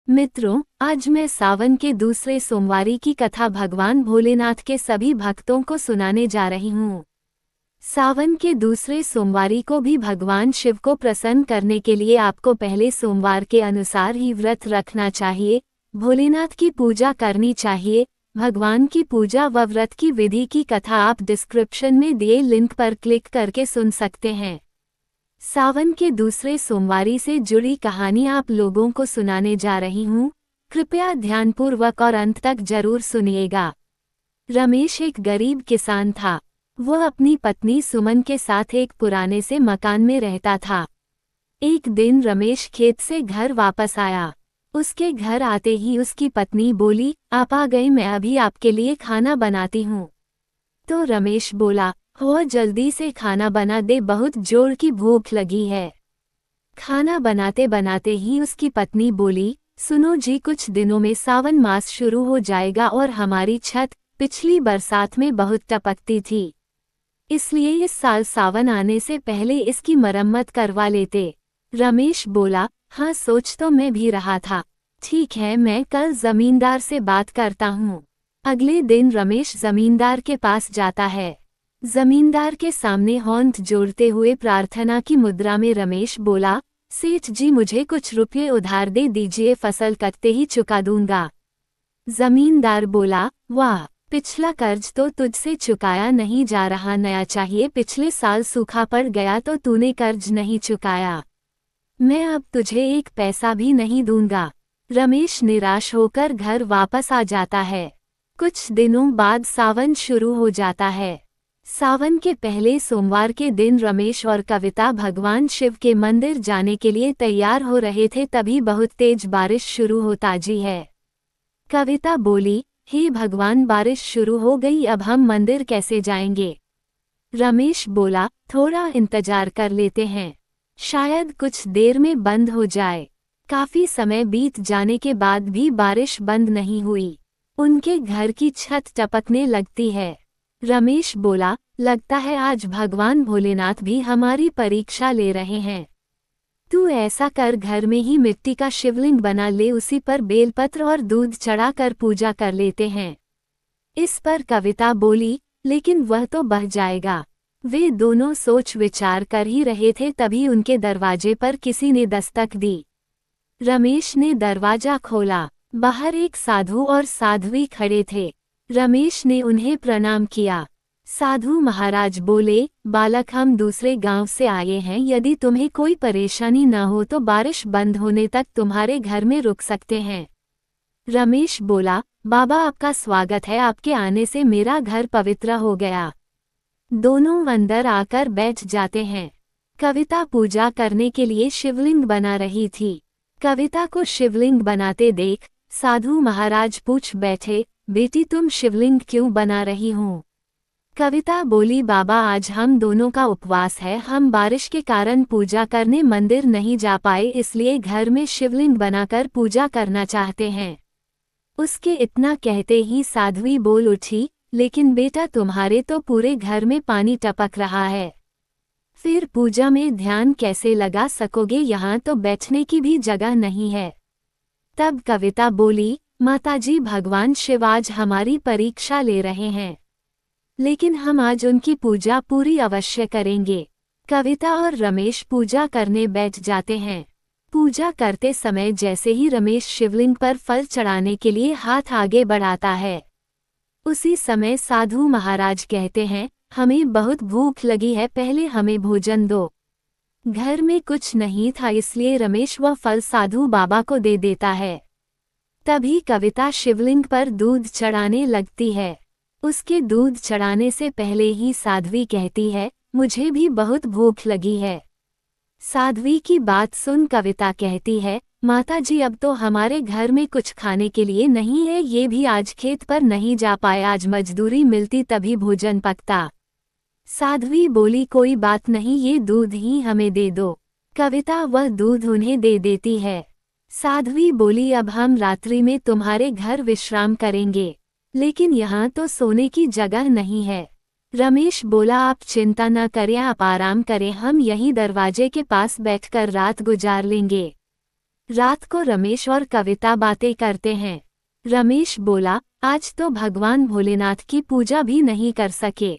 मित्रों, आज मैं सावन के दूसरे सोमवारी की कथा भगवान भोलेनाथ के सभी भक्तों को सुनाने जा रही हूँ। सावन के दूसरे सोमवारी को भी भगवान शिव को प्रसन्न करने के लिए आपको पहले सोमवार के अनुसार ही व्रत रखना चाहिए, भोलेनाथ की पूजा करनी चाहिए। भगवान की पूजा व व्रत की विधि की कथा आप डिस्क्रिप्शन में दिए लिंक पर क्लिक करके सुन सकते हैं। सावन के दूसरे सोमवारी से जुड़ी कहानी आप लोगों को सुनाने जा रही हूँ। कृपया ध्यानपूर्वक और अंत तक जरूर सुनिएगा। रमेश एक गरीब किसान था। वह अपनी पत्नी सुमन के साथ एक पुराने से मकान में रहता था। एक दिन रमेश खेत से घर वापस आया। उसके घर आते ही उसकी पत्नी बोली, आप आ गए, मैं अभी आपके लिए खाना बनाती हूँ। तो रमेश बोला, हो जल्दी से खाना बना दे, बहुत जोर की भूख लगी है। खाना बनाते बनाते ही उसकी पत्नी बोली, सुनो जी, कुछ दिनों में सावन मास शुरू हो जाएगा और हमारी छत पिछली बरसात में बहुत टपकती थी, इसलिए इस साल सावन आने से पहले इसकी मरम्मत करवा लेते। रमेश बोला, हाँ सोच तो मैं भी रहा था, ठीक है, मैं कल जमींदार से बात करता हूँ। अगले दिन रमेश जमींदार के पास जाता है। जमींदार के सामने हाथ जोड़ते हुए प्रार्थना की मुद्रा में रमेश बोला, सेठ जी मुझे कुछ रुपये उधार दे दीजिए, फसल कटते ही चुका दूंगा। जमींदार बोला, वाह, पिछला कर्ज तो तुझसे चुकाया नहीं जा रहा, नया चाहिए। पिछले साल सूखा पड़ गया तो तूने कर्ज नहीं चुकाया, मैं अब तुझे एक पैसा भी नहीं दूंगा। रमेश निराश होकर घर वापस आ जाता है। कुछ दिनों बाद सावन शुरू हो जाता है। सावन के पहले सोमवार के दिन रमेश और कविता भगवान शिव के मंदिर जाने के लिए तैयार हो रहे थे, तभी बहुत तेज बारिश शुरू होता जी है। कविता बोली, हे भगवान, बारिश शुरू हो गई, अब हम मंदिर कैसे जाएंगे? रमेश बोला, थोड़ा इंतजार कर लेते हैं, शायद कुछ देर में बंद हो जाए। काफी समय बीत जाने के बाद भी बारिश बंद नहीं हुई। उनके घर की छत टपकने लगती है। रमेश बोला, लगता है आज भगवान भोलेनाथ भी हमारी परीक्षा ले रहे हैं। तू ऐसा कर, घर में ही मिट्टी का शिवलिंग बना ले, उसी पर बेलपत्र और दूध चढ़ाकर पूजा कर लेते हैं। इस पर कविता बोली, लेकिन वह तो बह जाएगा। वे दोनों सोच विचार कर ही रहे थे, तभी उनके दरवाजे पर किसी ने दस्तक दी। रमेश ने दरवाजा खोला। बाहर एक साधु और साध्वी खड़े थे। रमेश ने उन्हें प्रणाम किया। साधु महाराज बोले, बालक, हम दूसरे गांव से आए हैं, यदि तुम्हें कोई परेशानी न हो तो बारिश बंद होने तक तुम्हारे घर में रुक सकते हैं। रमेश बोला, बाबा आपका स्वागत है, आपके आने से मेरा घर पवित्र हो गया। दोनों अंदर आकर बैठ जाते हैं। कविता पूजा करने के लिए शिवलिंग बना रही थी। कविता को शिवलिंग बनाते देख साधु महाराज पूछ बैठे, बेटी तुम शिवलिंग क्यों बना रही हो? कविता बोली, बाबा आज हम दोनों का उपवास है, हम बारिश के कारण पूजा करने मंदिर नहीं जा पाए, इसलिए घर में शिवलिंग बनाकर पूजा करना चाहते हैं। उसके इतना कहते ही साध्वी बोल उठी, लेकिन बेटा तुम्हारे तो पूरे घर में पानी टपक रहा है, फिर पूजा में ध्यान कैसे लगा सकोगे? यहाँ तो बैठने की भी जगह नहीं है। तब कविता बोली, माताजी, भगवान शिव आज हमारी परीक्षा ले रहे हैं, लेकिन हम आज उनकी पूजा पूरी अवश्य करेंगे। कविता और रमेश पूजा करने बैठ जाते हैं। पूजा करते समय जैसे ही रमेश शिवलिंग पर फल चढ़ाने के लिए हाथ आगे बढ़ाता है, उसी समय साधु महाराज कहते हैं, हमें बहुत भूख लगी है, पहले हमें भोजन दो। घर में कुछ नहीं था, इसलिए रमेश वह फल साधु बाबा को दे देता है। तभी कविता शिवलिंग पर दूध चढ़ाने लगती है। उसके दूध चढ़ाने से पहले ही साध्वी कहती है, मुझे भी बहुत भूख लगी है। साध्वी की बात सुन कविता कहती है, माताजी अब तो हमारे घर में कुछ खाने के लिए नहीं है, ये भी आज खेत पर नहीं जा पाए, आज मजदूरी मिलती तभी भोजन पकता। साध्वी बोली, कोई बात नहीं, ये दूध ही हमें दे दो। कविता वह दूध उन्हें दे देती है। साध्वी बोली, अब हम रात्रि में तुम्हारे घर विश्राम करेंगे, लेकिन यहाँ तो सोने की जगह नहीं है। रमेश बोला, आप चिंता न करें, आप आराम करें, हम यहीं दरवाजे के पास बैठकर रात गुजार लेंगे। रात को रमेश और कविता बातें करते हैं। रमेश बोला, आज तो भगवान भोलेनाथ की पूजा भी नहीं कर सके,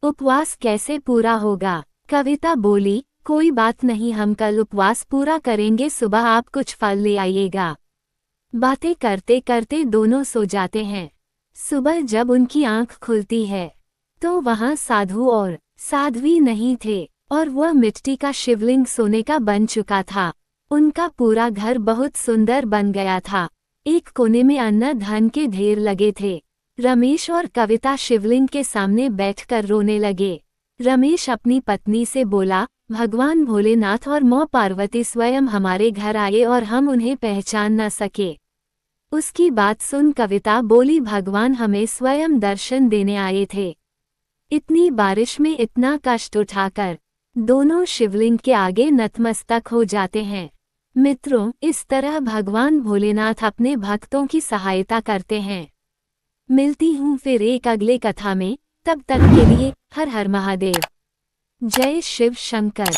उपवास कैसे पूरा होगा। कविता बोली, कोई बात नहीं, हम कल उपवास पूरा करेंगे, सुबह आप कुछ फल ले आइएगा। बातें करते करते दोनों सो जाते हैं। सुबह जब उनकी आंख खुलती है तो वहां साधु और साध्वी नहीं थे और वह मिट्टी का शिवलिंग सोने का बन चुका था। उनका पूरा घर बहुत सुंदर बन गया था। एक कोने में अन्न धन के ढेर लगे थे। रमेश और कविता शिवलिंग के सामने बैठकर रोने लगे। रमेश अपनी पत्नी से बोला, भगवान भोलेनाथ और मां पार्वती स्वयं हमारे घर आए और हम उन्हें पहचान न सके। उसकी बात सुन कविता बोली, भगवान हमें स्वयं दर्शन देने आए थे। इतनी बारिश में इतना कष्ट उठाकर दोनों शिवलिंग के आगे नतमस्तक हो जाते हैं। मित्रों, इस तरह भगवान भोलेनाथ अपने भक्तों की सहायता करते हैं। मिलती हूँ फिर एक अगले कथा में, तब तक के लिए हर हर महादेव। जय शिव शंकर।